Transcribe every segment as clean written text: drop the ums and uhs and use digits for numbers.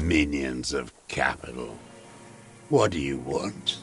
Minions of capital. What do you want?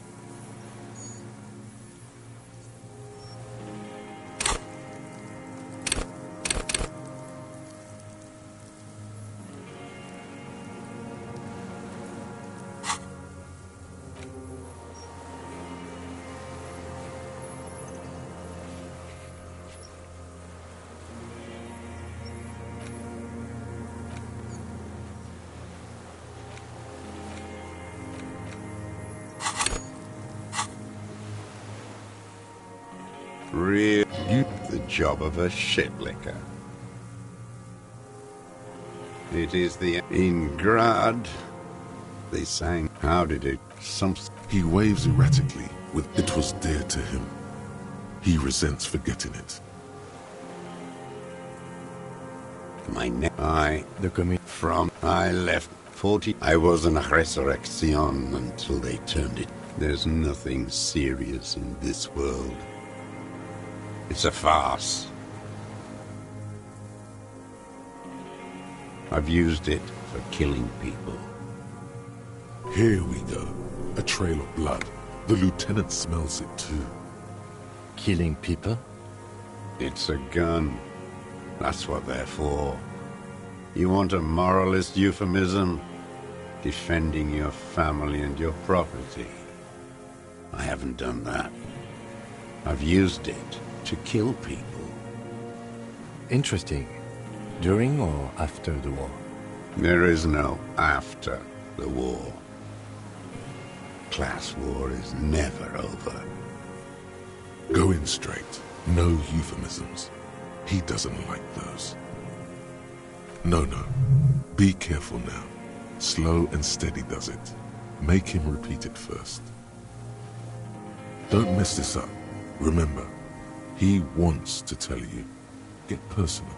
Real the job of a shitlicker. It is the in Grad. They sang. How did it? He waves erratically with "it was dear to him." He resents forgetting it. My I left 40. I was an resurrection until they turned it. There's nothing serious in this world. It's a farce. I've used it for killing people. Here we go. A trail of blood. The lieutenant smells it too. Killing people? It's a gun. That's what they're for. You want a moralist euphemism? Defending your family and your property. I haven't done that. I've used it to kill people. Interesting. During or after the war? There is no after the war. Class war is never over. Go in straight. No euphemisms. He doesn't like those. No. Be careful now. Slow and steady does it. Make him repeat it first. Don't mess this up. Remember, he wants to tell you. Get personal.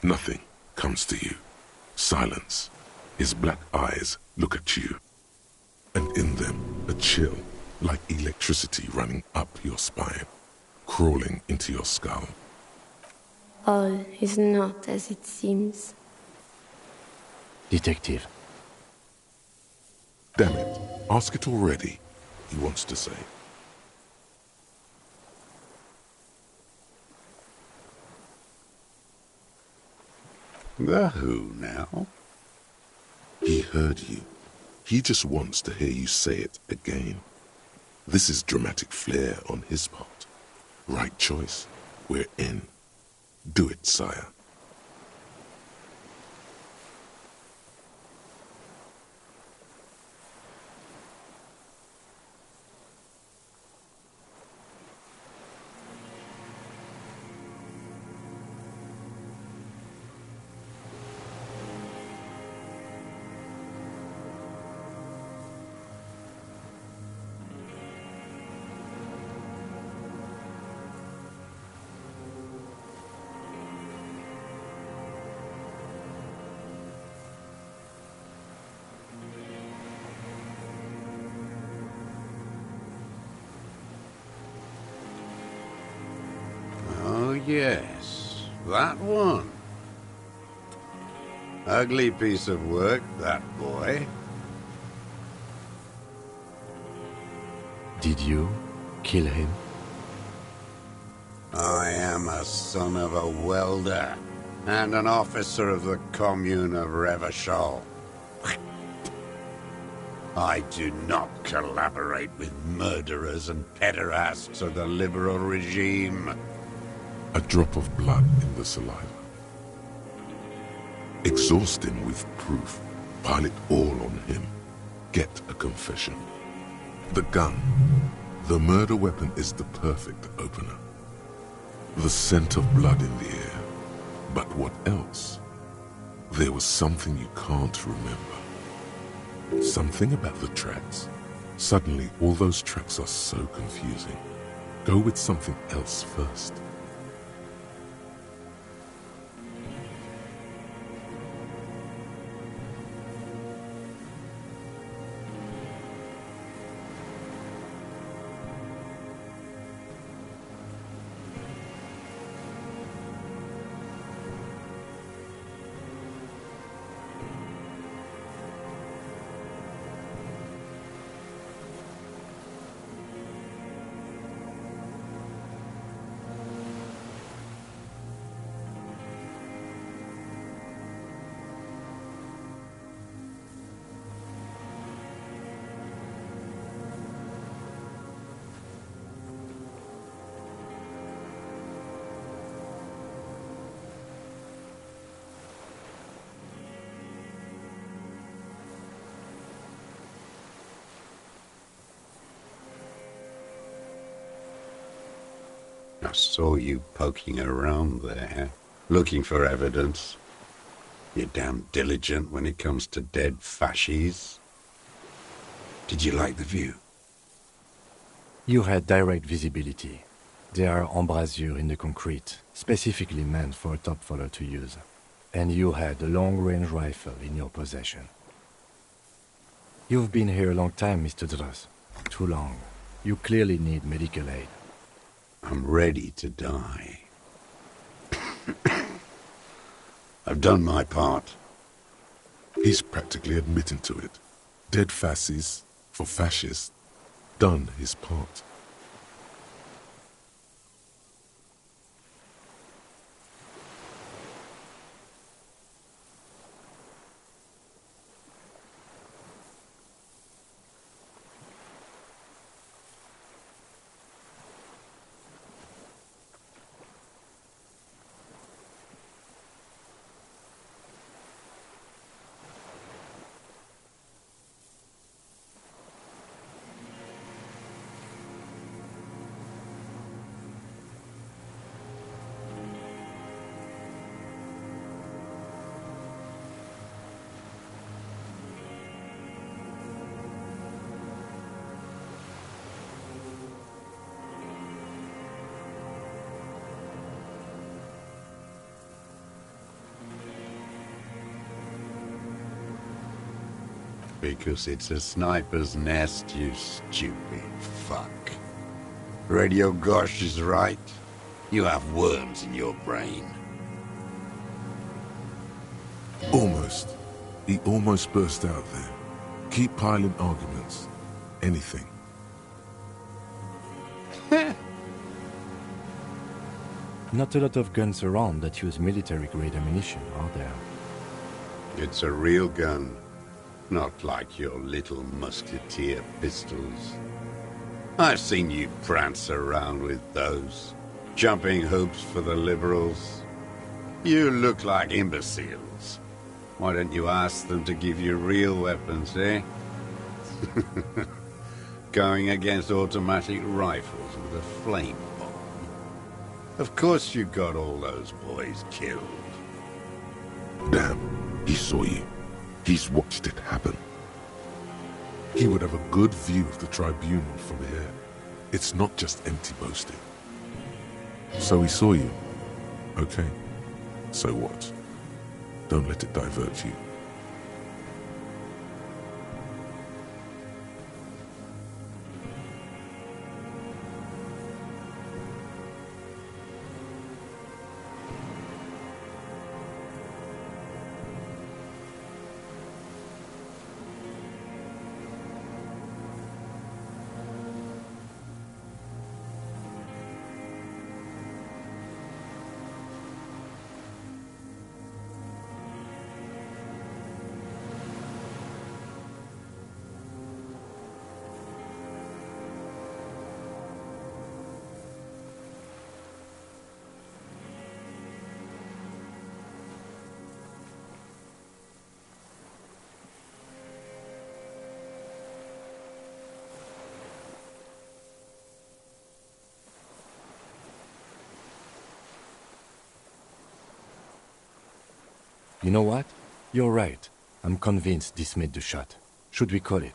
Nothing comes to you. Silence. His black eyes look at you. And in them, a chill, like electricity running up your spine, crawling into your skull. All is not as it seems. Detective. Damn it. Ask it already, he wants to say. The who now? He heard you. He just wants to hear you say it again. This is dramatic flair on his part. Right choice. We're in. Do it, sire. Yes, that one. Ugly piece of work, that boy. Did you kill him? I am a son of a welder and an officer of the Commune of Revachol. I do not collaborate with murderers and pederasts of the liberal regime. A drop of blood in the saliva. Exhaust him with proof. Pile it all on him. Get a confession. The gun, the murder weapon, is the perfect opener. The scent of blood in the air. But what else? There was something you can't remember. Something about the tracks. Suddenly, all those tracks are so confusing. Go with something else first. I saw you poking around there, looking for evidence. You're damn diligent when it comes to dead fascies. Did you like the view? You had direct visibility. There are embrasures in the concrete, specifically meant for a top follower to use. And you had a long-range rifle in your possession. You've been here a long time, Mr. Dross. Too long. You clearly need medical aid. I'm ready to die. I've done my part. He's practically admitting to it. Dead fascists, for fascists, done his part. Because it's a sniper's nest, you stupid fuck. Radio Gosh is right. You have worms in your brain. Almost. He almost burst out there. Keep piling arguments. Anything. Not a lot of guns around that use military-grade ammunition, are there? It's a real gun. Not like your little musketeer pistols. I've seen you prance around with those. Jumping hoops for the liberals. You look like imbeciles. Why don't you ask them to give you real weapons, eh? Going against automatic rifles with a flame bomb. Of course you got all those boys killed. Damn, he saw you. He's watched it happen. He would have a good view of the tribunal from here. It's not just empty boasting. So he saw you. Okay. So what? Don't let it divert you. You know what? You're right. I'm convinced this made the shot. Should we call it?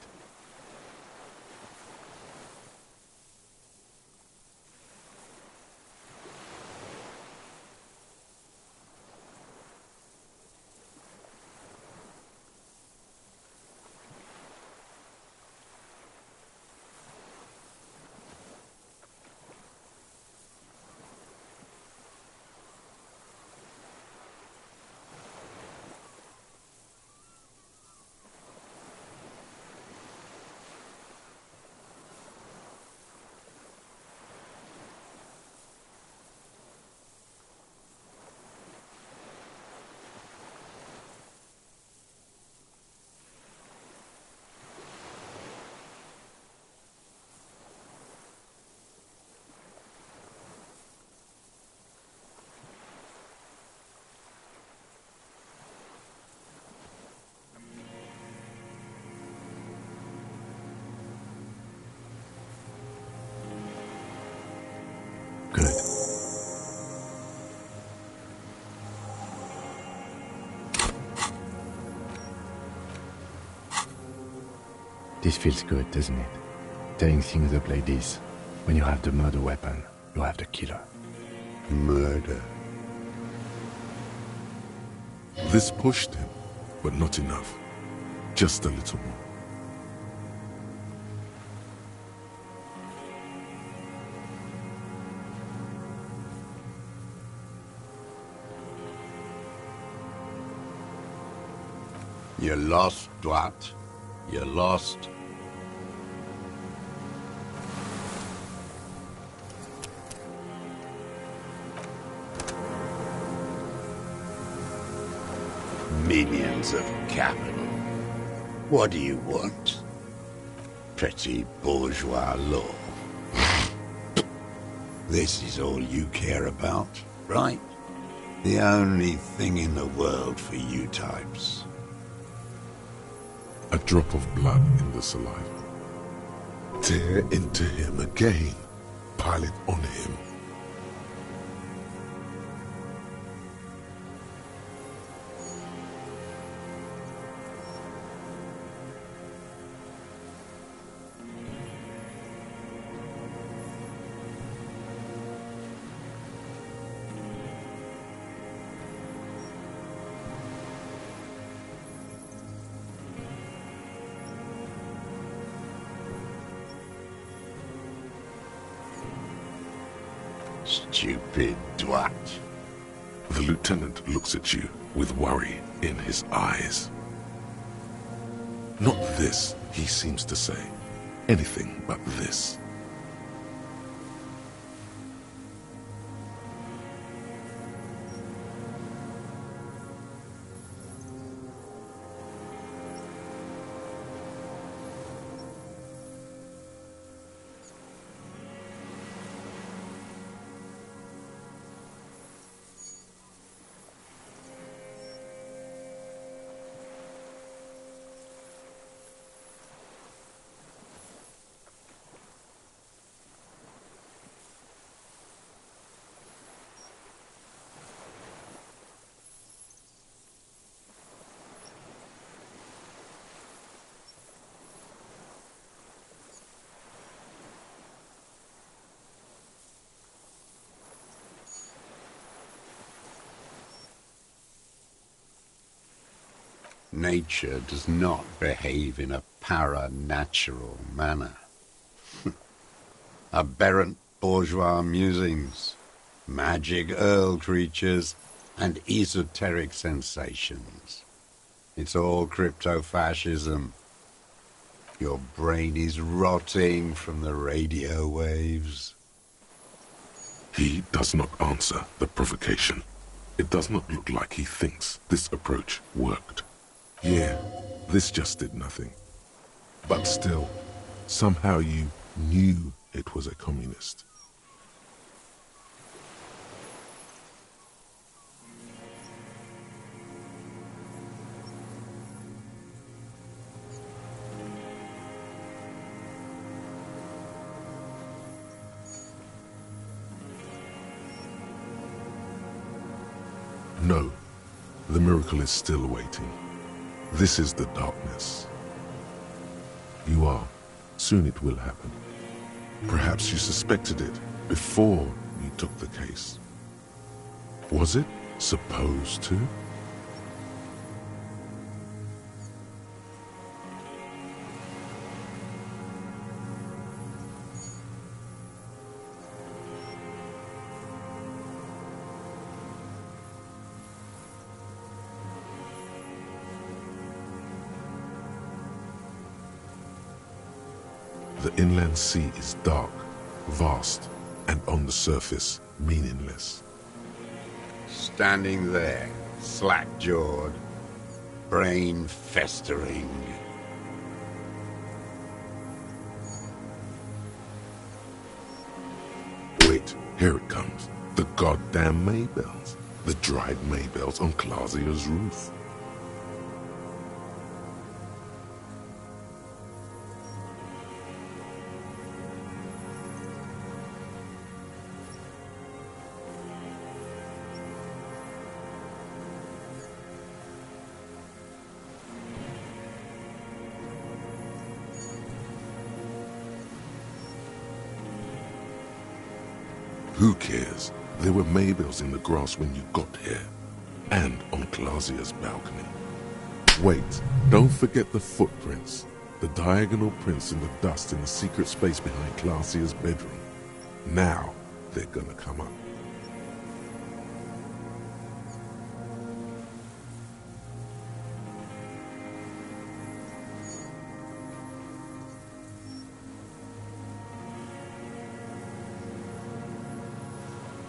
Good. This feels good, doesn't it? Tearing things up like this. When you have the murder weapon, you have the killer. Murder. This pushed him, but not enough. Just a little more. You're lost, Dwight. You're lost. Minions of capital. What do you want? Petty bourgeois law. This is all you care about, right? The only thing in the world for you types. A drop of blood in the saliva. Tear into him again. Pile it on him. Stupid Dwight. The lieutenant looks at you with worry in his eyes. Not this, he seems to say. Anything but this. Nature does not behave in a para-natural manner. Aberrant bourgeois musings, magic earl creatures, and esoteric sensations. It's all crypto-fascism. Your brain is rotting from the radio waves. He does not answer the provocation. It does not look like he thinks this approach worked. Yeah, this just did nothing. But still, somehow you knew it was a communist. No, The miracle is still awaiting. This is the darkness. You are. Soon it will happen. Perhaps you suspected it before you took the case. Was it supposed to? The inland sea is dark, vast, and on the surface, meaningless. Standing there, slack-jawed, brain festering. Wait, here it comes. The goddamn Maybells. The dried Maybells on Clausia's roof. Who cares? There were Maybells in the grass when you got here. And on Clausia's balcony. Wait, don't forget the footprints. The diagonal prints in the dust in the secret space behind Clausia's bedroom. Now they're gonna come up.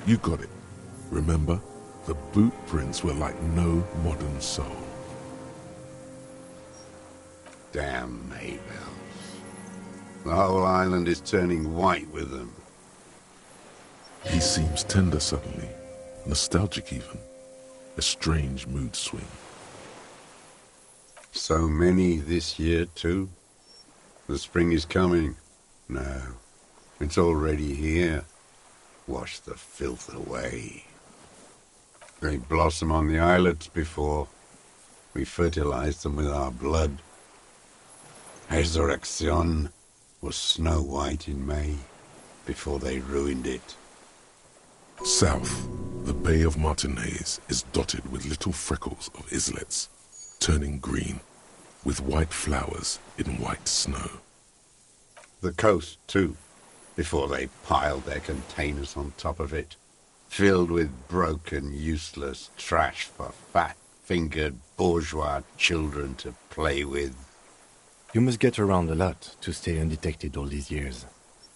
You got it. Remember, the boot prints were like no modern soul. Damn Maybells. The whole island is turning white with them. He seems tender suddenly, nostalgic even. A strange mood swing. So many this year, too. The spring is coming. No, it's already here. Wash the filth away. They blossom on the islets before. We fertilize them with our blood. Resurrection was snow white in May, before they ruined it. South, the Bay of Martinez is dotted with little freckles of islets, turning green, with white flowers in white snow. The coast, too, before they piled their containers on top of it, filled with broken, useless trash for fat-fingered bourgeois children to play with. You must get around a lot to stay undetected all these years.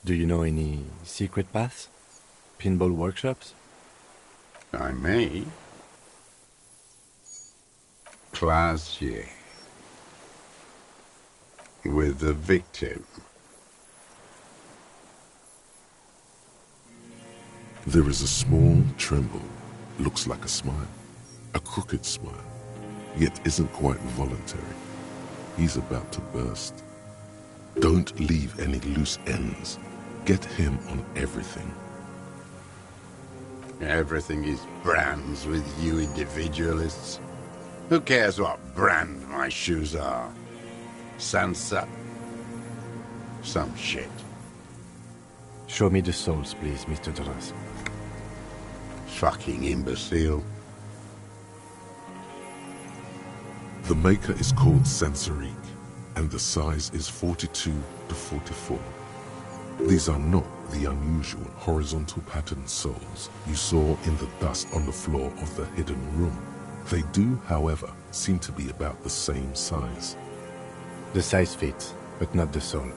Do you know any secret paths? Pinball workshops? I may. Classier. With the victim. There is a small tremble, looks like a smile, a crooked smile, yet isn't quite voluntary. He's about to burst. Don't leave any loose ends. Get him on everything. Everything is brands with you individualists. Who cares what brand my shoes are? Sansa? Some shit. Show me the souls, please, Mr. Torres. Fucking imbecile. The maker is called Sansarique, and the size is 42 to 44. These are not the unusual horizontal patterned souls you saw in the dust on the floor of the hidden room. They do, however, seem to be about the same size. The size fits, but not the soul.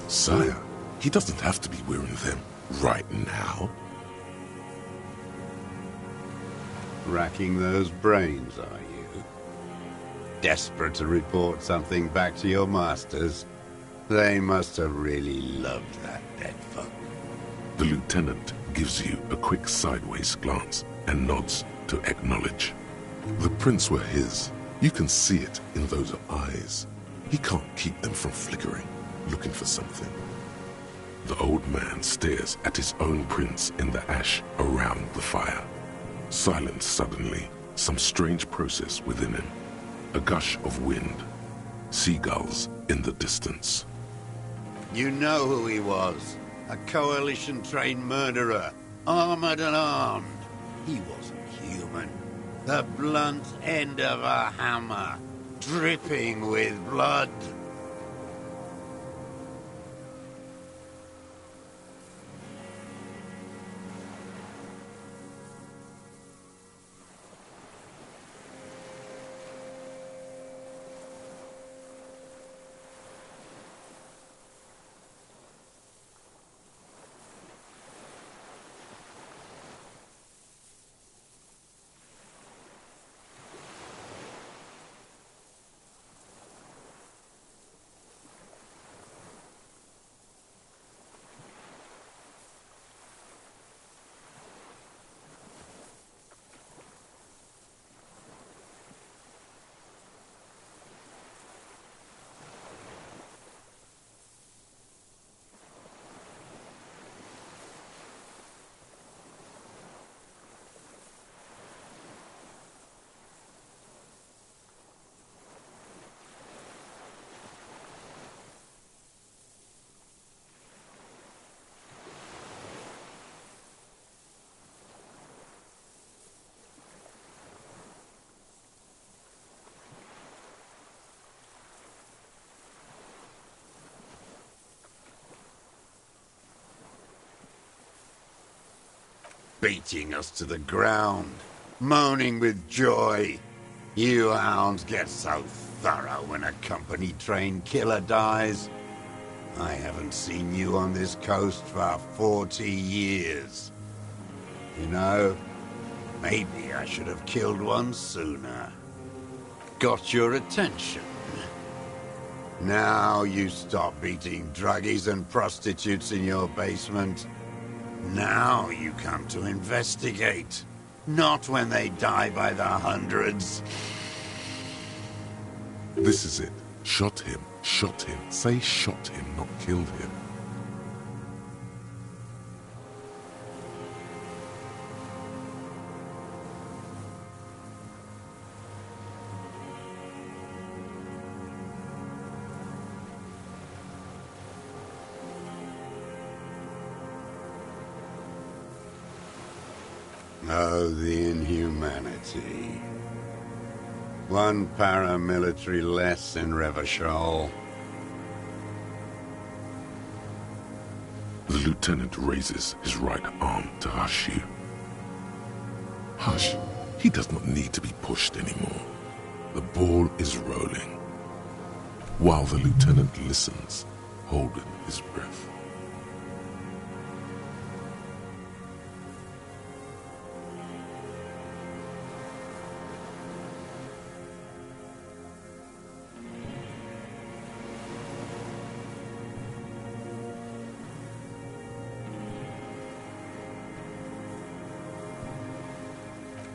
Sire, he doesn't have to be wearing them right now. Racking those brains, are you? Desperate to report something back to your masters? They must have really loved that dead fuck. The lieutenant gives you a quick sideways glance and nods to acknowledge. The prints were his. You can see it in those eyes. He can't keep them from flickering, looking for something. The old man stares at his own prints in the ash around the fire. Silent suddenly, some strange process within him. A gush of wind. Seagulls in the distance. You know who he was. A coalition-trained murderer. Armored and armed. He wasn't human. The blunt end of a hammer. Dripping with blood. Beating us to the ground, moaning with joy. You hounds get so thorough when a company-trained killer dies. I haven't seen you on this coast for 40 years. You know, maybe I should have killed one sooner. Got your attention. Now you stop beating druggies and prostitutes in your basement. Now you come to investigate. Not when they die by the hundreds. This is it. Shot him. Shot him. Say shot him, not killed him. Oh, the inhumanity. One paramilitary less in Revachol. The lieutenant raises his right arm to hush you. Hush. He does not need to be pushed anymore. The ball is rolling. While the lieutenant listens, holding his breath.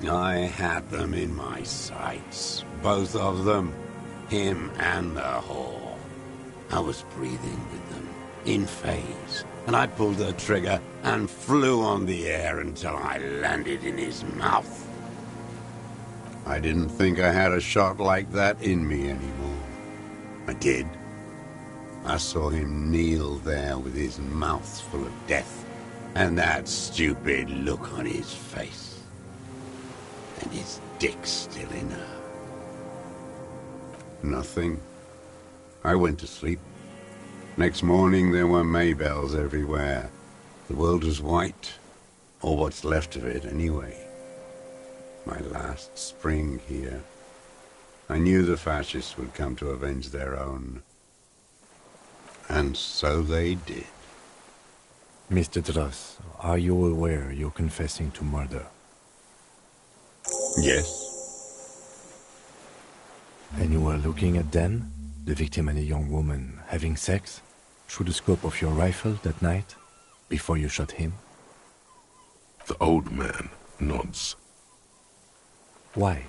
I had them in my sights, both of them, him and the whore. I was breathing with them, in phase, and I pulled the trigger and flew on the air until I landed in his mouth. I didn't think I had a shot like that in me anymore. I did. I saw him kneel there with his mouth full of death, and that stupid look on his face. And his dick still in her. Nothing. I went to sleep. Next morning there were Maybells everywhere. The world was white, or what's left of it anyway. My last spring here. I knew the fascists would come to avenge their own. And so they did. Mr. Dross, are you aware you're confessing to murder? Yes. And you were looking at Dan, the victim and a young woman, having sex, through the scope of your rifle that night? before you shot him? The old man nods. Why?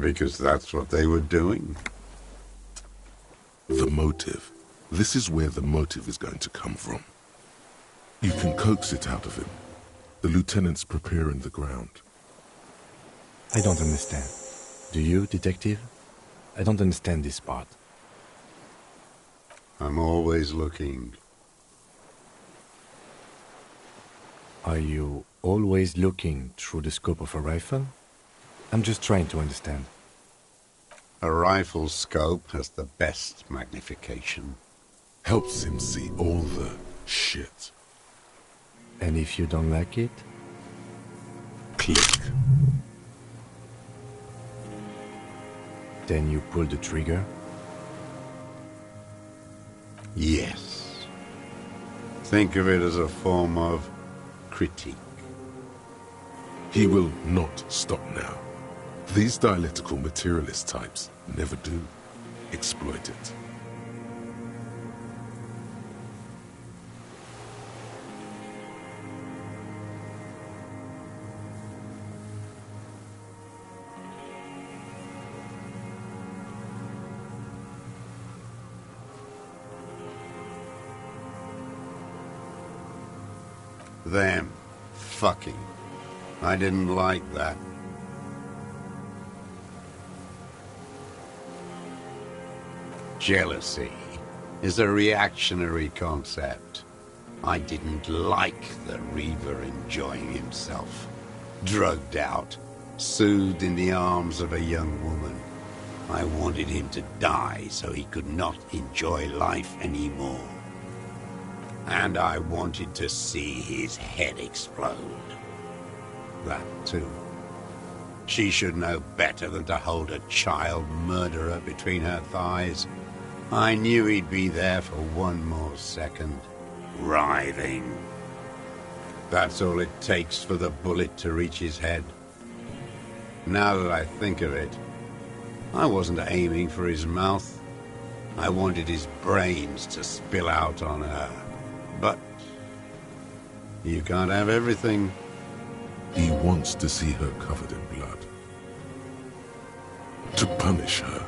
Because that's what they were doing. The motive. This is where the motive is going to come from. You can coax it out of him. The lieutenant's preparing the ground. I don't understand. Do you, detective? I don't understand this part. I'm always looking. Are you always looking through the scope of a rifle? I'm just trying to understand. A rifle's scope has the best magnification. Helps him see all the shit. And if you don't like it? Click. Then you pull the trigger? Yes. Think of it as a form of critique. He will not stop now. These dialectical materialist types never do. Exploit it. Them. Fucking. I didn't like that. Jealousy is a reactionary concept. I didn't like the Reaver enjoying himself. Drugged out, soothed in the arms of a young woman. I wanted him to die so he could not enjoy life anymore. And I wanted to see his head explode. That too. She should know better than to hold a child murderer between her thighs. I knew he'd be there for one more second, writhing. That's all it takes for the bullet to reach his head. Now that I think of it, I wasn't aiming for his mouth. I wanted his brains to spill out on her. But you can't have everything. He wants to see her covered in blood. To punish her.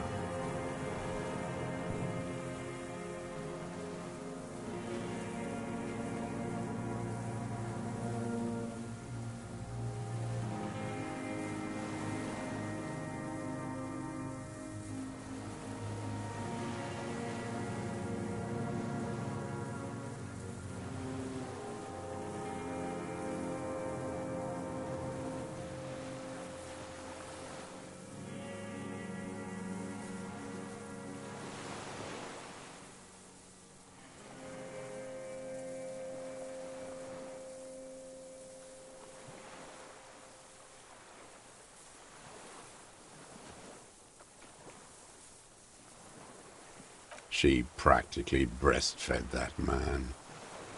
She practically breastfed that man.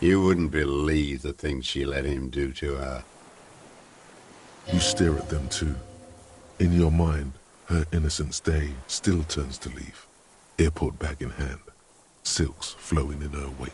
You wouldn't believe the things she let him do to her. You stare at them too. In your mind, her innocence day still turns to leaf. Airport bag in hand. Silks flowing in her wake.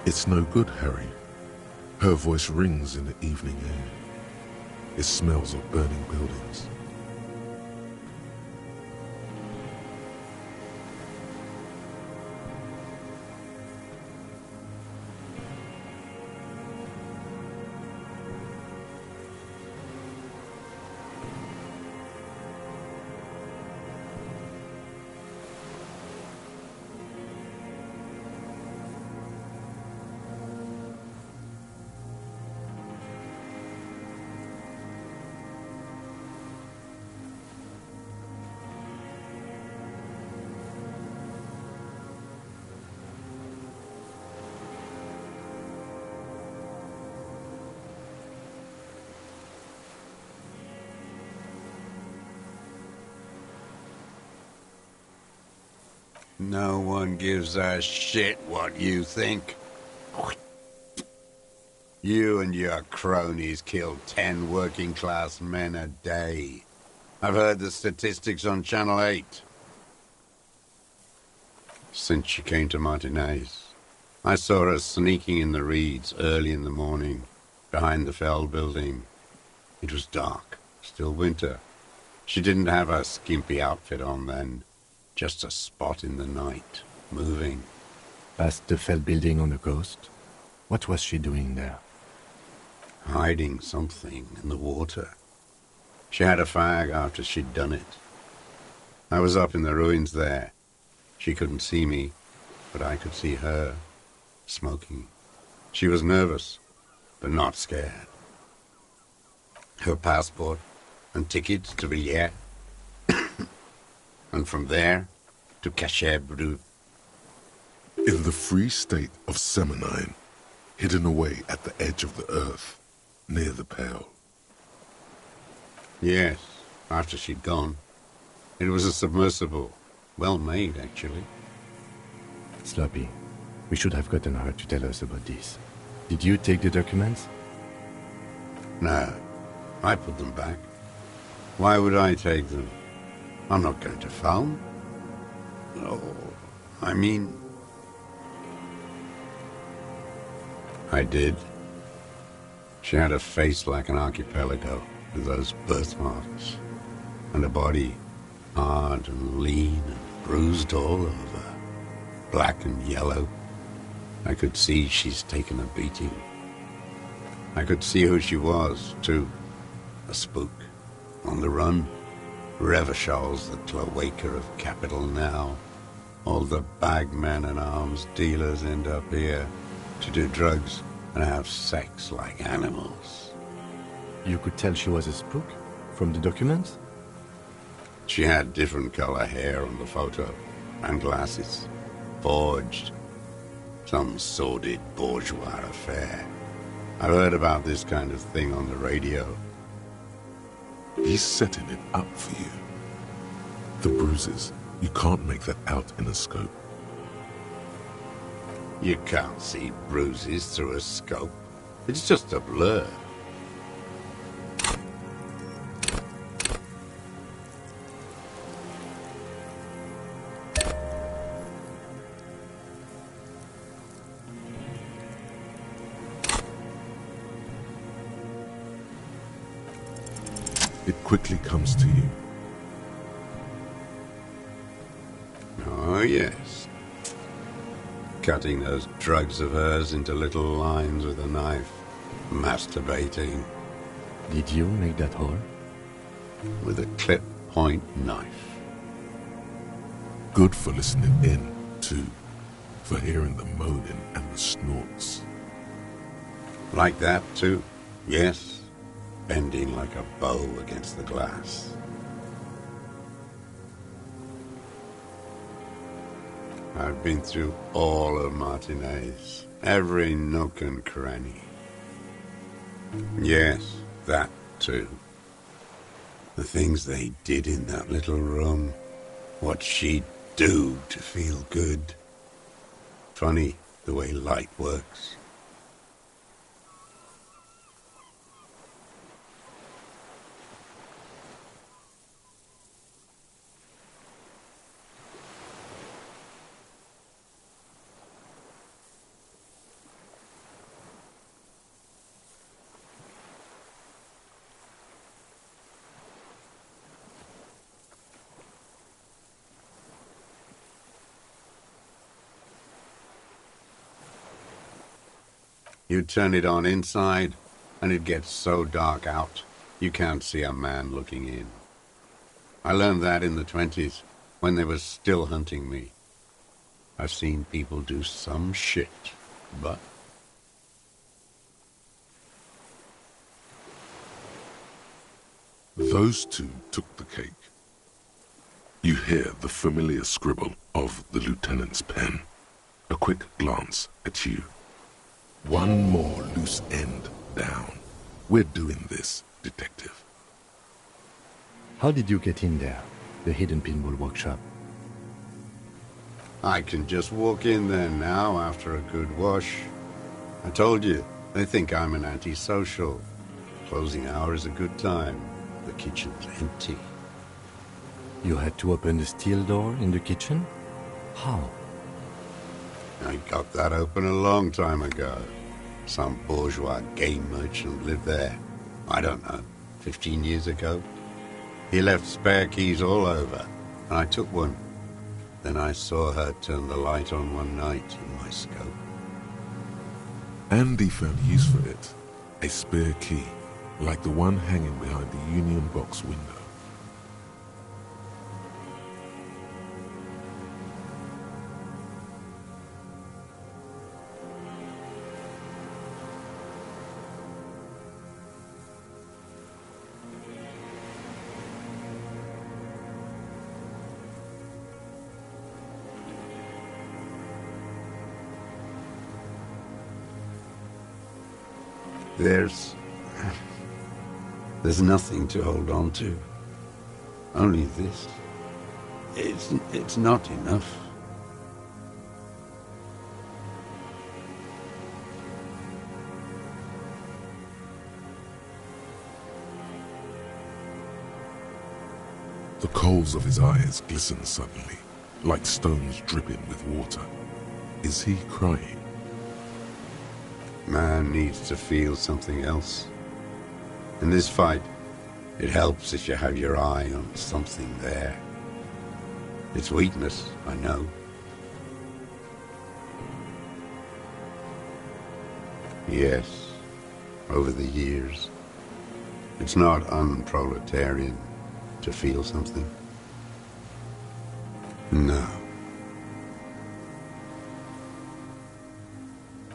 It's no good, Harry. Her voice rings in the evening air. It smells of burning buildings. No one gives a shit what you think. You and your cronies kill 10 working-class men a day. I've heard the statistics on Channel 8. Since she came to Martinez, I saw her sneaking in the reeds early in the morning, behind the Feld building. It was dark, still winter. She didn't have her skimpy outfit on then. Just a spot in the night, moving. Past the Feld building on the coast? What was she doing there? Hiding something in the water. She had a fag after she'd done it. I was up in the ruins there. She couldn't see me, but I could see her, smoking. She was nervous, but not scared. Her passport and tickets to Villiers. And from there to Cachet-Breu. In the free state of Seminine, hidden away at the edge of the earth, near the Pale. Yes, after she'd gone. It was a submersible. Well made, actually. Sloppy. We should have gotten her to tell us about this. Did you take the documents? No, I put them back. Why would I take them? I'm not going to phone. Oh, I mean... I did. She had a face like an archipelago, with those birthmarks, and a body hard and lean and bruised all over, black and yellow. I could see she's taken a beating. I could see who she was, too. A spook, on the run. Revishal's the cloaca of capital now. All the bagmen and arms dealers end up here to do drugs and have sex like animals. You could tell she was a spook from the documents? She had different color hair on the photo, and glasses. Forged. Some sordid bourgeois affair. I've heard about this kind of thing on the radio. He's setting it up for you. The bruises, you can't make that out in a scope. You can't see bruises through a scope. It's just a blur. It quickly comes to you. Oh, yes. Cutting those drugs of hers into little lines with a knife. Masturbating. Did you make that hole? With a clip point knife. Good for listening in, too. For hearing the moaning and the snorts. Like that, too? Yes. Bending like a bow against the glass. I've been through all of Martinez. Every nook and cranny. Yes, that too. The things they did in that little room. What she'd do to feel good. Funny the way light works. You turn it on inside, and it gets so dark out, you can't see a man looking in. I learned that in the 20s, when they were still hunting me. I've seen people do some shit, but... Those two took the cake. You hear the familiar scribble of the lieutenant's pen. A quick glance at you. One more loose end down. We're doing this, detective. How did you get in there? The hidden pinball workshop. I can just walk in there now after a good wash. I told you, they think I'm an antisocial. Closing hour is a good time. The kitchen's empty. You had to open the steel door in the kitchen? How? I got that open a long time ago. Some bourgeois game merchant lived there. I don't know, 15 years ago. He left spare keys all over, and I took one. Then I saw her turn the light on one night in my scope. Andy found use for it. A spare key, like the one hanging behind the Union Box window. There's nothing to hold on to. Only this. It's not enough. The coals of his eyes glisten suddenly, like stones dripping with water. Is he crying? Man needs to feel something else. In this fight, it helps if you have your eye on something there. It's weakness, I know. Yes, over the years. It's not unproletarian to feel something. No.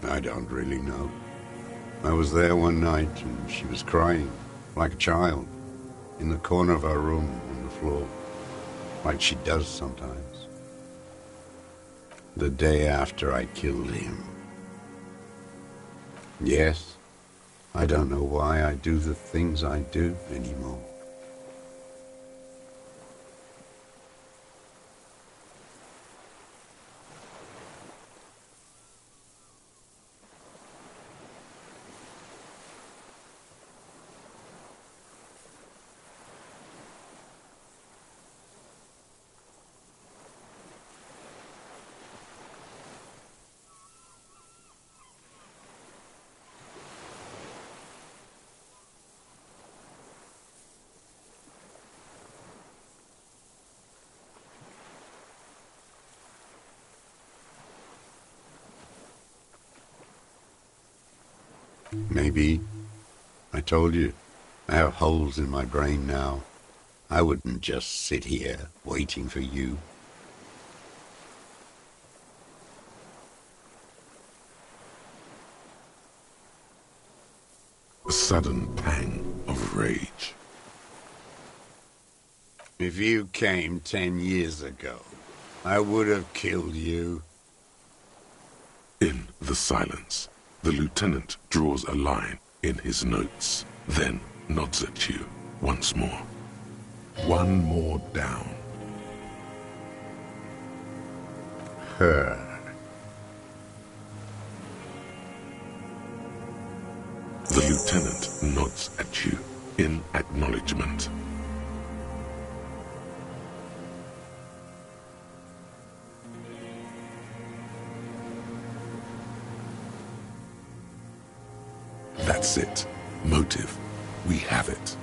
I don't really know. I was there one night and she was crying, like a child, in the corner of her room on the floor, like she does sometimes. The day after I killed him. Yes, I don't know why I do the things I do anymore. Maybe. I told you, I have holes in my brain now. I wouldn't just sit here waiting for you. A sudden pang of rage. If you came 10 years ago, I would have killed you. In the silence, the lieutenant draws a line in his notes, then nods at you once more. One more down. Her. The lieutenant nods at you in acknowledgement. That's it. Motive. We have it.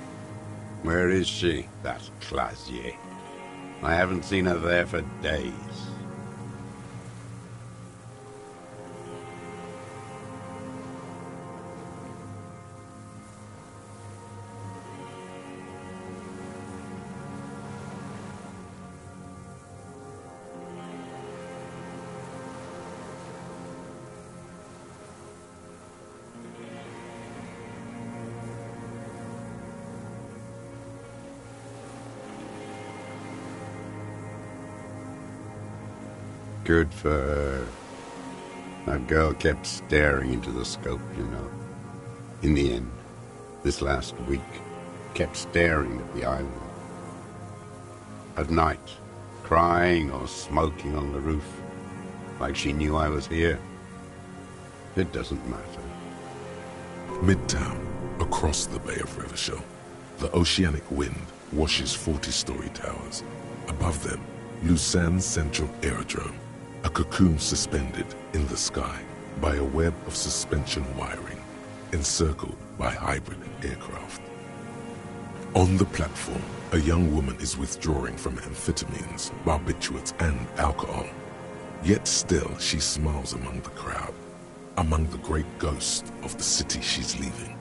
Where is she, that Clasier? I haven't seen her there for days. Good for her. That girl kept staring into the scope, you know. In the end, this last week, kept staring at the island. At night, crying or smoking on the roof, like she knew I was here. It doesn't matter. Midtown, across the Bay of Revachol, the oceanic wind washes 40-story towers. Above them, Lausanne's Central Aerodrome, a cocoon suspended in the sky by a web of suspension wiring, encircled by hybrid aircraft. On the platform, a young woman is withdrawing from amphetamines, barbiturates, and alcohol. Yet still she smiles among the crowd, among the great ghosts of the city she's leaving,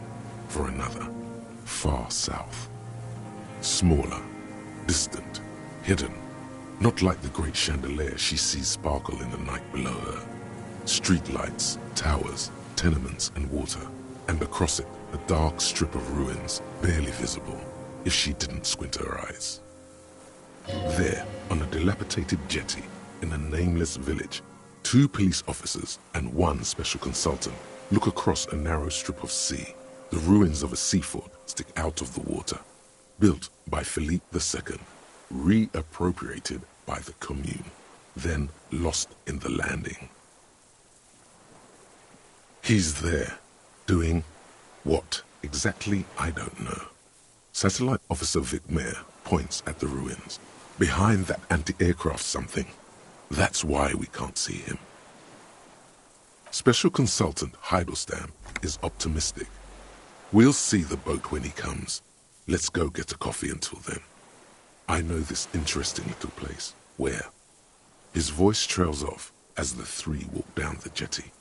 for another, far south. Smaller, distant, hidden, not like the great chandelier she sees sparkle in the night below her. Streetlights, towers, tenements, and water, and across it a dark strip of ruins, barely visible if she didn't squint her eyes. There, on a dilapidated jetty in a nameless village, 2 police officers and 1 special consultant look across a narrow strip of sea. The ruins of a sea fort stick out of the water, built by Philippe II, reappropriated by the Commune, then lost in the landing. He's there, doing what exactly, I don't know. Satellite Officer Vic Mayer points at the ruins. Behind that anti-aircraft something. That's why we can't see him. Special Consultant Heidelstam is optimistic. We'll see the boat when he comes. Let's go get a coffee until then. I know this interesting little place. Where? His voice trails off as the 3 walk down the jetty.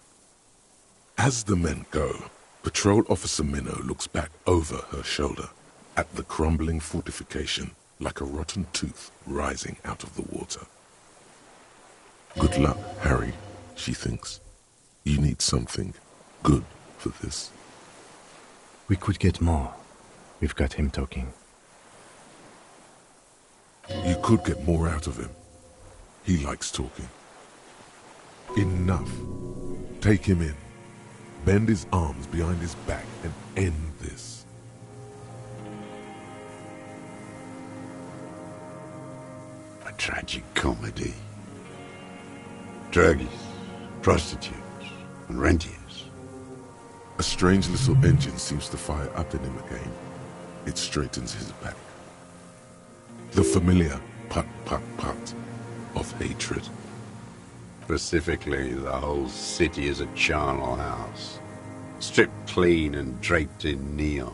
As the men go, Patrol Officer Minnow looks back over her shoulder at the crumbling fortification like a rotten tooth rising out of the water. Good luck, Harry, she thinks. You need something good for this. We could get more. We've got him talking. You could get more out of him. He likes talking. Enough. Take him in. Bend his arms behind his back and end this. A tragic comedy. Druggies, prostitutes, and rentiers. A strange little engine seems to fire up in him again. It straightens his back. The familiar put of hatred. Specifically, the whole city is a charnel house, stripped clean and draped in neon.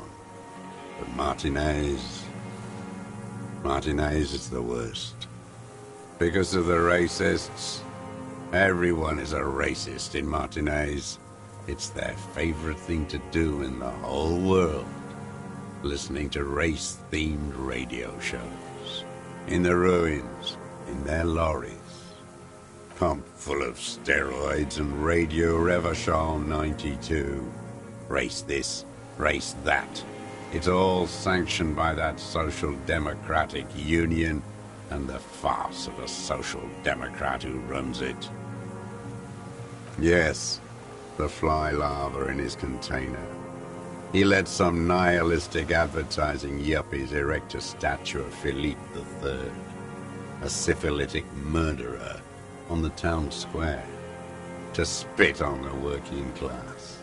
But Martinez is the worst. Because of the racists, everyone is a racist in Martinez. It's their favorite thing to do in the whole world, listening to race-themed radio shows. In the ruins, in their lorries, pumped full of steroids and Radio Revachol 92. Race this, race that. It's all sanctioned by that Social Democratic Union and the farce of a Social Democrat who runs it. Yes, the fly larva in his container. He let some nihilistic advertising yuppies erect a statue of Philippe III, a syphilitic murderer, on the town square, to spit on the working class.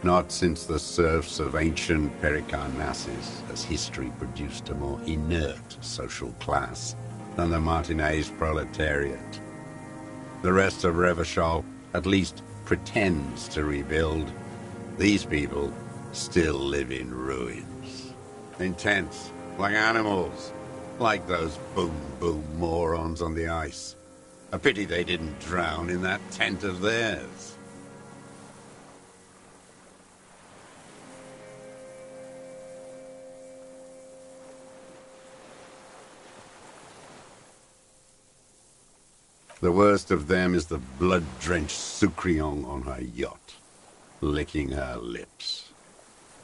Not since the serfs of ancient Pericarnassus has history produced a more inert social class than the Martinez proletariat. The rest of Revachol at least pretends to rebuild. These people still live in ruins. In tents, like animals, like those boom-boom morons on the ice. A pity they didn't drown in that tent of theirs. The worst of them is the blood-drenched Sucrion on her yacht, licking her lips.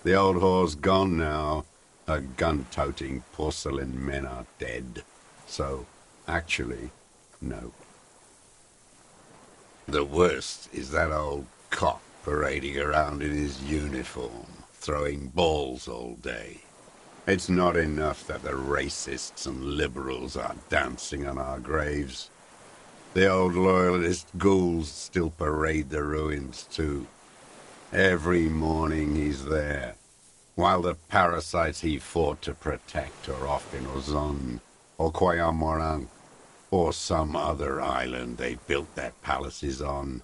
The old whore's gone now. Her gun-toting porcelain men are dead. So, actually, no. The worst is that old cop parading around in his uniform, throwing balls all day. It's not enough that the racists and liberals are dancing on our graves. The old loyalist ghouls still parade the ruins too. Every morning he's there, while the parasites he fought to protect are off in Ozon, or Koyamorang, or some other island they built their palaces on,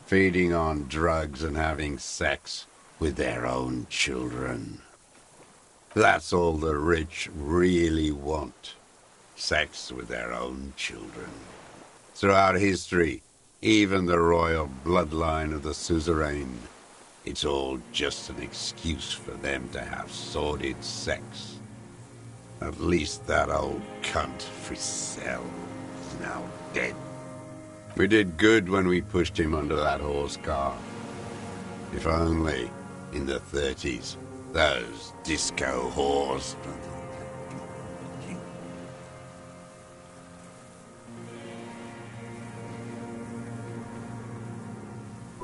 feeding on drugs and having sex with their own children. That's all the rich really want. Sex with their own children. Throughout history, even the royal bloodline of the suzerain, it's all just an excuse for them to have sordid sex. At least that old cunt, Frisell, is now dead. We did good when we pushed him under that horse car. If only, in the 30s, those disco whores...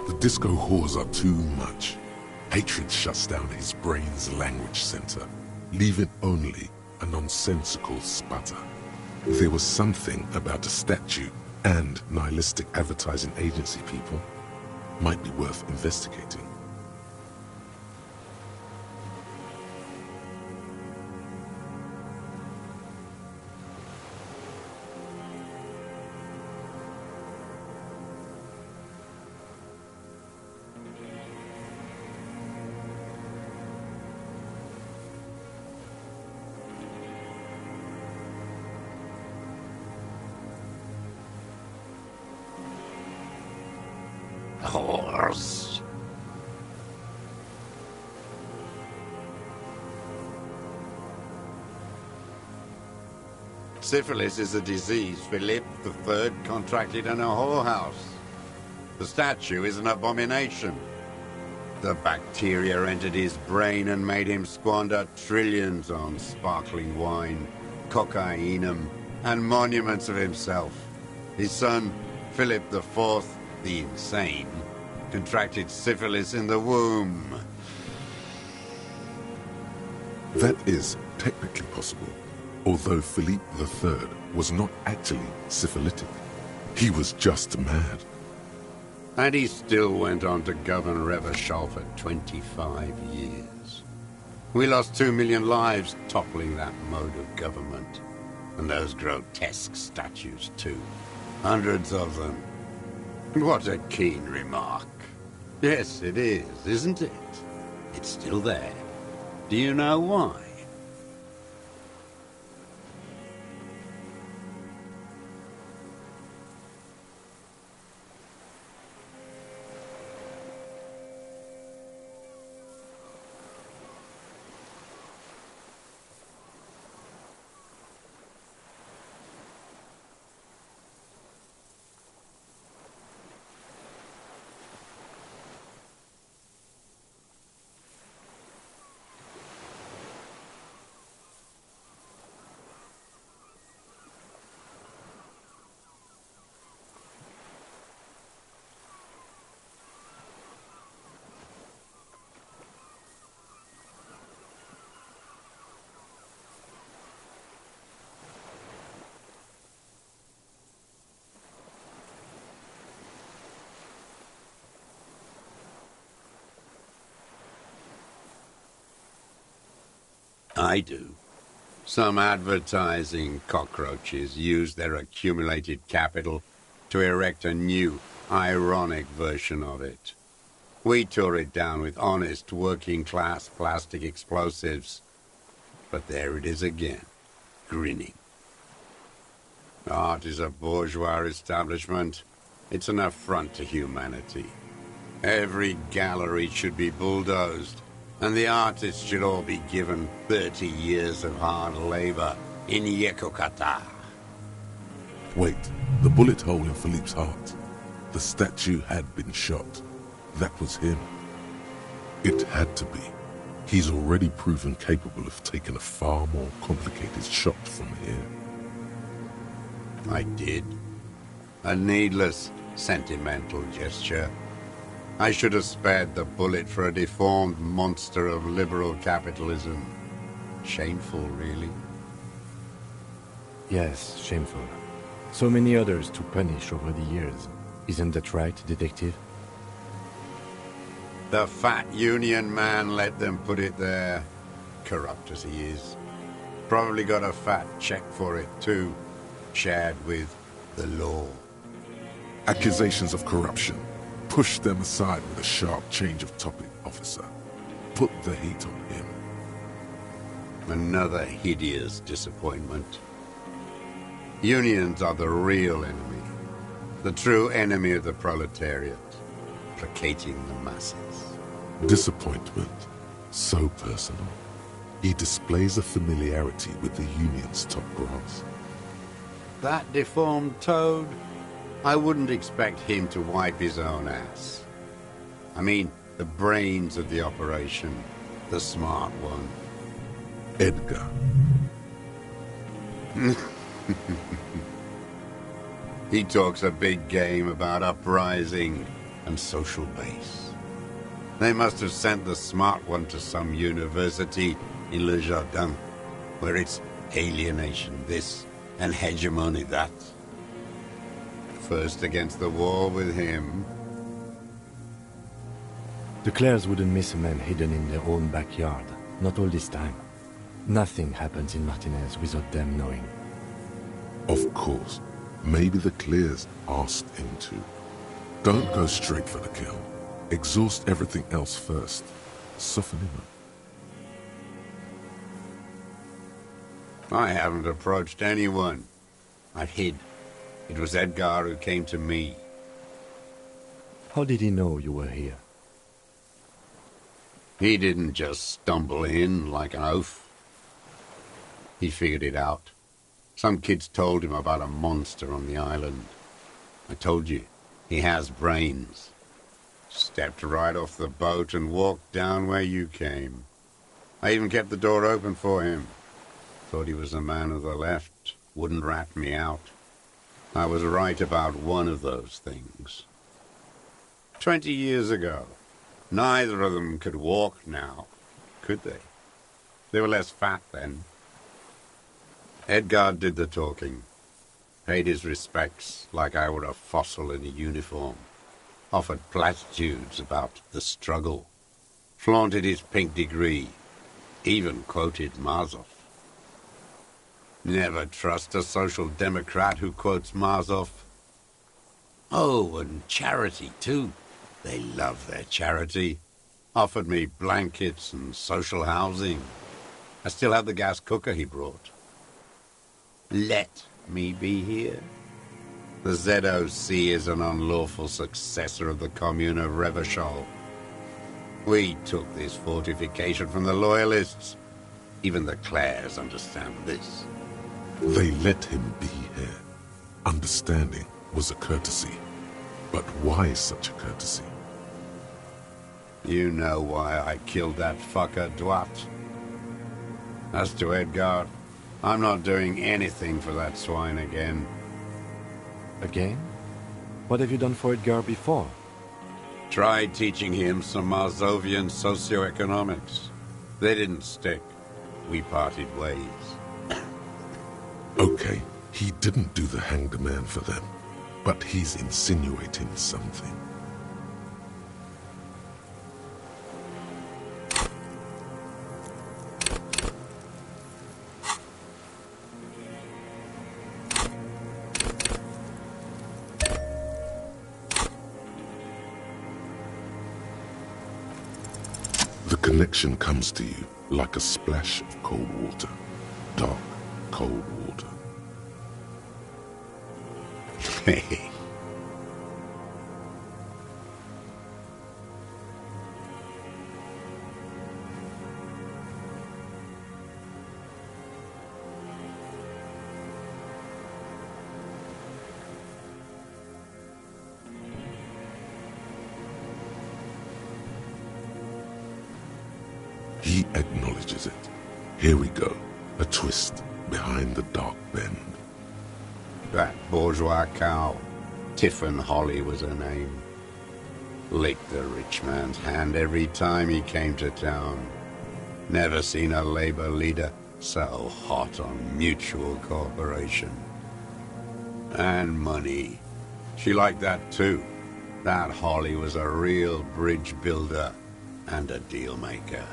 The disco whores are too much. Hatred shuts down his brain's language center, leaving only a nonsensical sputter. There was something about a statue and nihilistic advertising agency people might be worth investigating. Whores. Syphilis is a disease Philip III contracted in a whorehouse. The statue is an abomination. The bacteria entered his brain and made him squander trillions on sparkling wine, cocainum, and monuments of himself. His son, Philip IV, the insane, contracted syphilis in the womb. That is technically possible, although Philippe III was not actually syphilitic. He was just mad. And he still went on to govern Revachol for 25 years. We lost 2 million lives toppling that mode of government. And those grotesque statues too. Hundreds of them. What a keen remark. Yes, it is, isn't it? It's still there. Do you know why? I do. Some advertising cockroaches use their accumulated capital to erect a new, ironic version of it. We tore it down with honest, working-class plastic explosives. But there it is again, grinning. Art is a bourgeois establishment. It's an affront to humanity. Every gallery should be bulldozed, and the artists should all be given 30 years of hard labor in Yekokata. Wait, The bullet hole in Philippe's heart. The statue had been shot. That was him. It had to be. He's already proven capable of taking a far more complicated shot from here. I did. A needless, sentimental gesture. I should have spared the bullet for a deformed monster of liberal capitalism. Shameful, really. Yes, shameful. So many others to punish over the years. Isn't that right, detective? The fat union man let them put it there. Corrupt as he is. Probably got a fat check for it, too. Shared with the law. Accusations of corruption. Push them aside with a sharp change of topic, officer. Put the heat on him. Another hideous disappointment. Unions are the real enemy. The true enemy of the proletariat. Placating the masses. Disappointment. So personal. He displays a familiarity with the union's top brass. That deformed toad? I wouldn't expect him to wipe his own ass. I mean, the brains of the operation. The smart one. Edgar. He talks a big game about uprising and social base. They must have sent the smart one to some university in Le Jardin, where it's alienation this and hegemony that. First against the wall with him. The Clares wouldn't miss a man hidden in their own backyard. Not all this time. Nothing happens in Martinez without them knowing. Of course. Maybe the Clears asked him to. Don't go straight for the kill. Exhaust everything else first. Soften him up. I haven't approached anyone. I hid. It was Edgar who came to me. How did he know you were here? He didn't just stumble in like an oaf. He figured it out. Some kids told him about a monster on the island. I told you, he has brains. Stepped right off the boat and walked down where you came. I even kept the door open for him. Thought he was a man of the left. Wouldn't rat me out. I was right about one of those things. 20 years ago. Neither of them could walk now, could they? They were less fat then. Edgar did the talking. Paid his respects like I were a fossil in a uniform. Offered platitudes about the struggle. Flaunted his pink degree. Even quoted Marzoff. Never trust a social democrat who quotes Marzoff. Oh, and charity, too. They love their charity. Offered me blankets and social housing. I still have the gas cooker he brought. Let me be here. The ZOC is an unlawful successor of the Commune of Revachol. We took this fortification from the Loyalists. Even the Clares understand this. They let him be here. Understanding was a courtesy. But why such a courtesy? You know why I killed that fucker, Duat. As to Edgar, I'm not doing anything for that swine again. Again? What have you done for Edgar before? Tried teaching him some Marzovian socioeconomics. They didn't stick. We parted ways. Okay, he didn't do the hanged man for them, but he's insinuating something. The connection comes to you like a splash of cold water. Dark, cold water. Hey. He acknowledges it. Here we go. A twist behind the dark bend. That bourgeois cow, Tiffin Holly was her name, licked the rich man's hand every time he came to town. Never seen a labor leader so hot on mutual cooperation. And money. She liked that too. That Holly was a real bridge builder and a deal maker.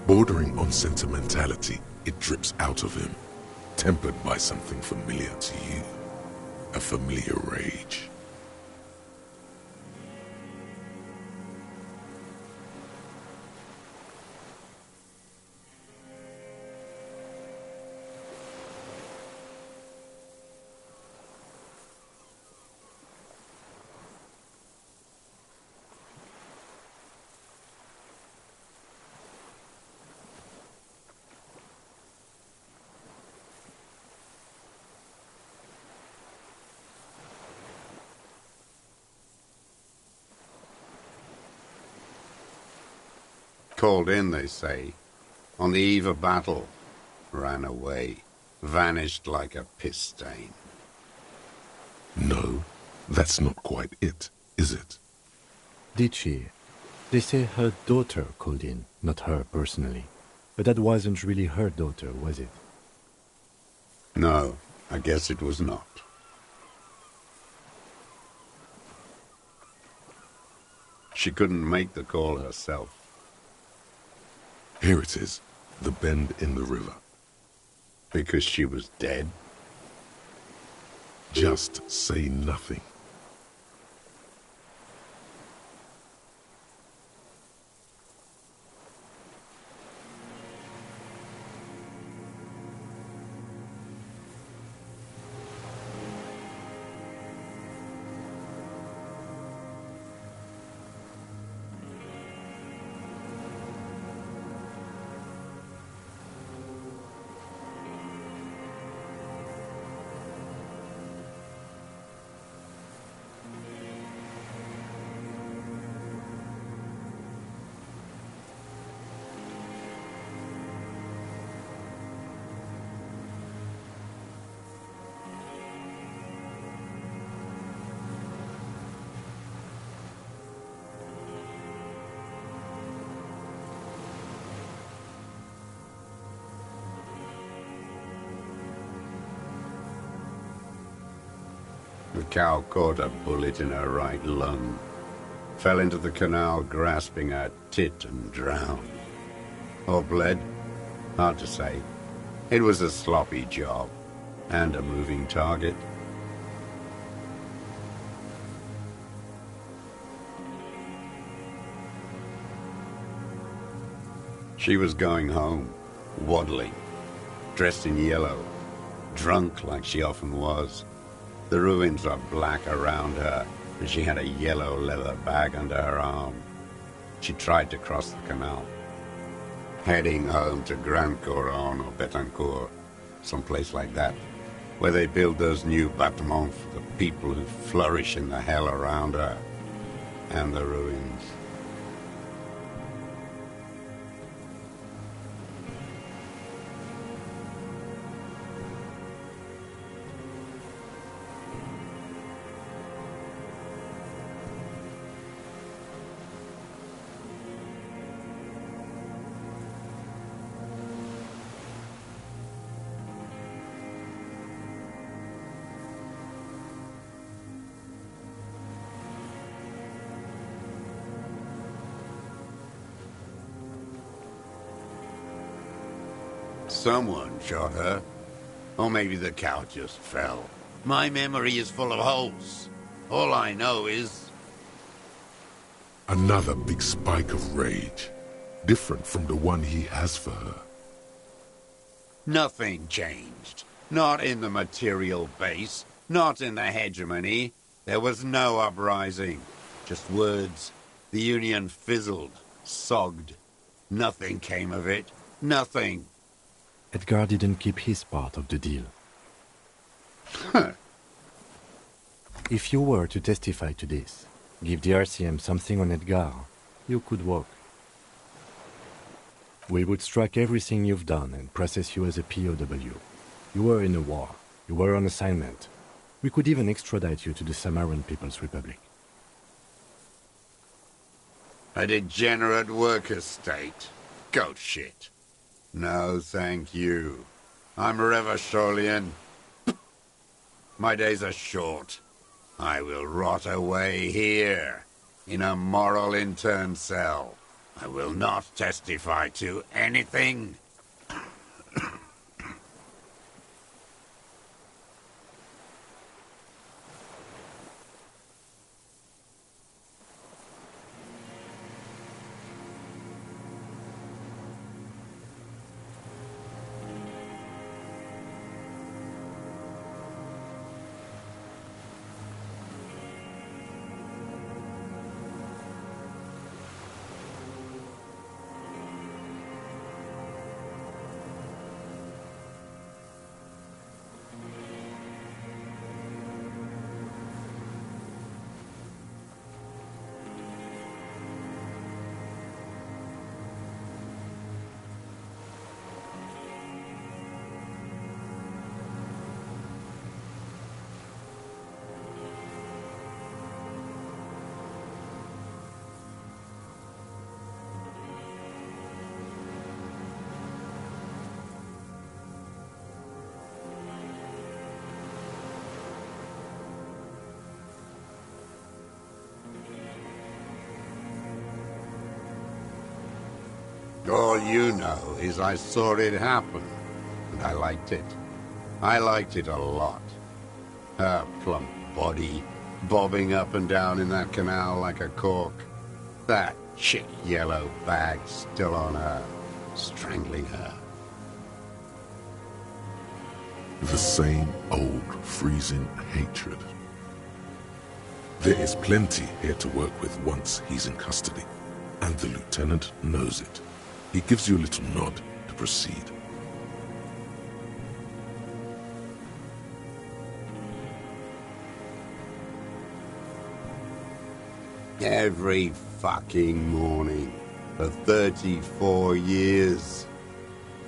Bordering on sentimentality, it drips out of him, tempered by something familiar to you. A familiar rage. Called in, they say, on the eve of battle, ran away, vanished like a piss stain. No, that's not quite it, is it? Did she? They say her daughter called in, not her personally. But that wasn't really her daughter, was it? No, I guess it was not. She couldn't make the call herself. Here it is, the bend in the river. Because she was dead? Just say nothing. The cow caught a bullet in her right lung, fell into the canal grasping her tit and drowned. Or bled? Hard to say. It was a sloppy job, and a moving target. She was going home, waddling, dressed in yellow, drunk like she often was. The ruins were black around her, and she had a yellow leather bag under her arm. She tried to cross the canal, heading home to Grand Couronne or Betancourt, someplace like that, where they build those new bâtiments for the people who flourish in the hell around her and the ruins. Someone shot her. Or maybe the cow just fell. My memory is full of holes. All I know is... Another big spike of rage, different from the one he has for her. Nothing changed. Not in the material base, not in the hegemony. There was no uprising. Just words. The Union fizzled, sogged. Nothing came of it. Nothing. Edgar didn't keep his part of the deal. If you were to testify to this, give the RCM something on Edgar, you could walk. We would track everything you've done and process you as a POW. You were in a war. You were on assignment. We could even extradite you to the Samaran People's Republic. A degenerate worker state. Goat shit. No, thank you. I'm Revacholian. My days are short. I will rot away here, in a moral intern cell. I will not testify to anything. All you know is I saw it happen, and I liked it. I liked it a lot. Her plump body bobbing up and down in that canal like a cork. That chick yellow bag still on her, strangling her. The same old freezing hatred. There is plenty here to work with once he's in custody, and the lieutenant knows it. He gives you a little nod to proceed. Every fucking morning for 34 years.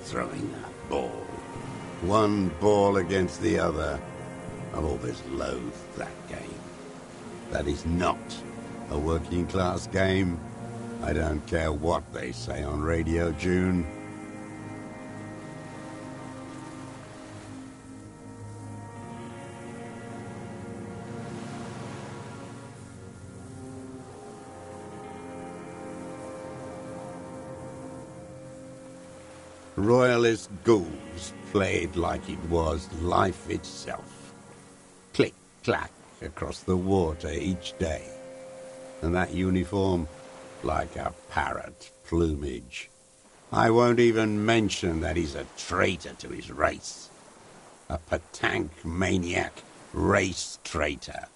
Throwing that ball. One ball against the other. I've always loathed that game. That is not a working class game. I don't care what they say on Radio June. Royalist ghouls played like it was life itself. Click-clack across the water each day. And that uniform, like a parrot plumage. I won't even mention that he's a traitor to his race. A Patank maniac race traitor.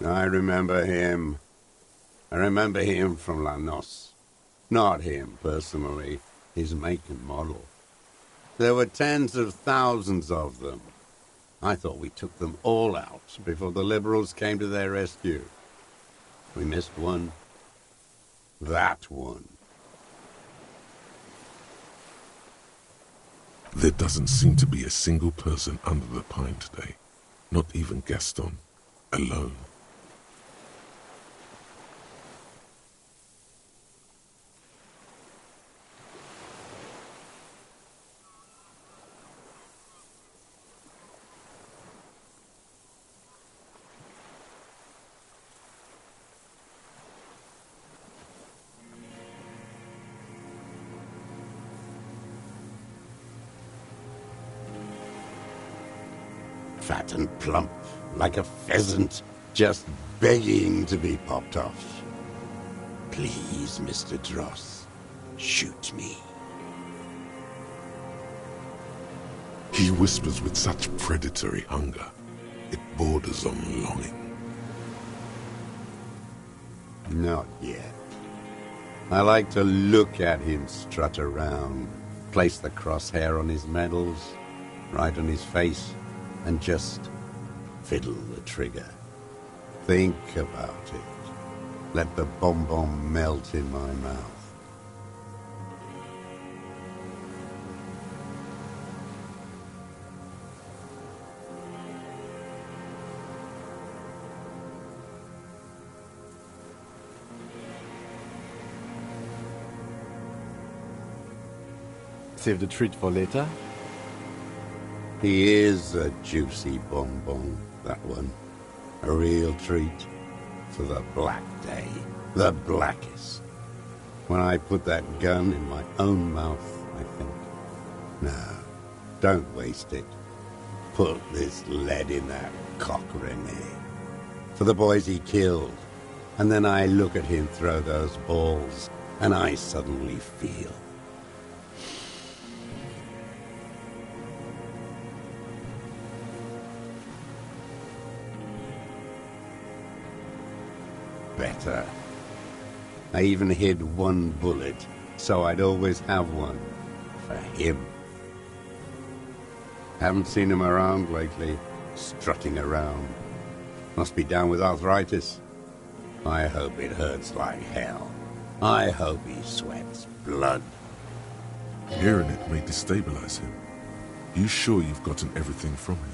I remember him. I remember him from La Noce. Not him, personally. His make and model. There were tens of thousands of them. I thought we took them all out before the Liberals came to their rescue. We missed one. That one. There doesn't seem to be a single person under the pine today. Not even Gaston. Alone. Fat and plump, like a pheasant, just begging to be popped off. Please, Mr. Dross, shoot me. He whispers with such predatory hunger, it borders on longing. Not yet. I like to look at him strut around, place the crosshair on his medals, right on his face, and just fiddle the trigger. Think about it. Let the bomb melt in my mouth. Save the treat for later? He is a juicy bonbon, that one. A real treat for the black day. The blackest. When I put that gun in my own mouth, I think, no, don't waste it. Put this lead in that cock, René. For the boys he killed. And then I look at him throw those balls, and I suddenly feel. Better. I even hid one bullet, so I'd always have one for him. Haven't seen him around lately, strutting around. Must be down with arthritis. I hope it hurts like hell. I hope he sweats blood. Hearing it may destabilize him. You sure you've gotten everything from him?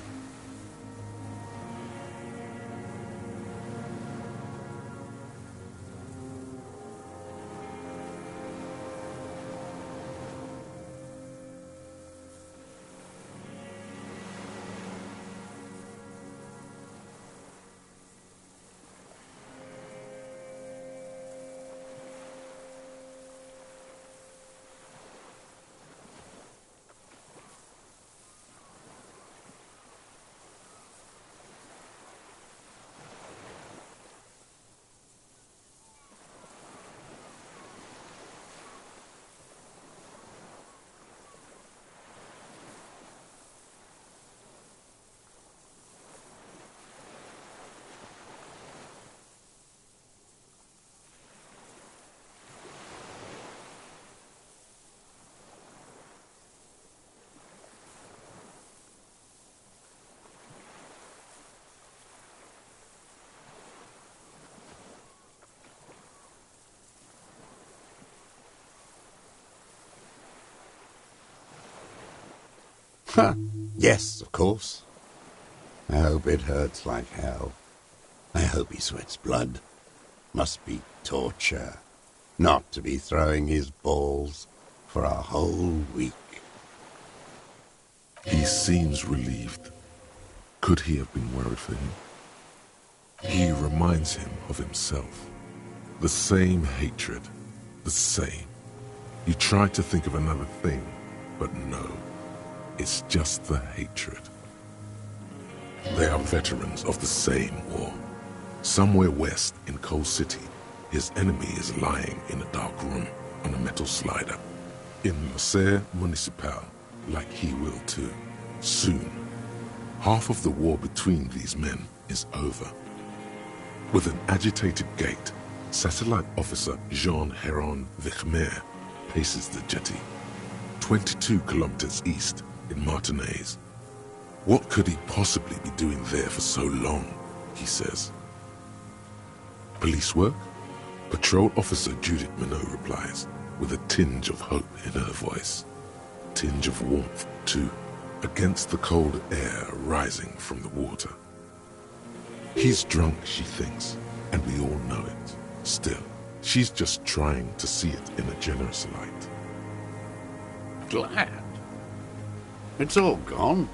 Huh. Yes, of course. I hope it hurts like hell. I hope he sweats blood. Must be torture. Not to be throwing his balls for a whole week. He seems relieved. Could he have been worried for him? He reminds him of himself. The same hatred. The same. You try to think of another thing, but no. It's just the hatred. They are veterans of the same war. Somewhere west in Coal City, his enemy is lying in a dark room on a metal slider. In Marseille Municipal, like he will too. Soon. Half of the war between these men is over. With an agitated gait, Satellite Officer Jean Heron Vichmer paces the jetty, 22 kilometers east in Martinez. What could he possibly be doing there for so long, he says. Police work? Patrol Officer Judith Minot replies, with a tinge of hope in her voice. Tinge of warmth, too, against the cold air rising from the water. He's drunk, she thinks, and we all know it. Still, she's just trying to see it in a generous light. Glad? It's all gone.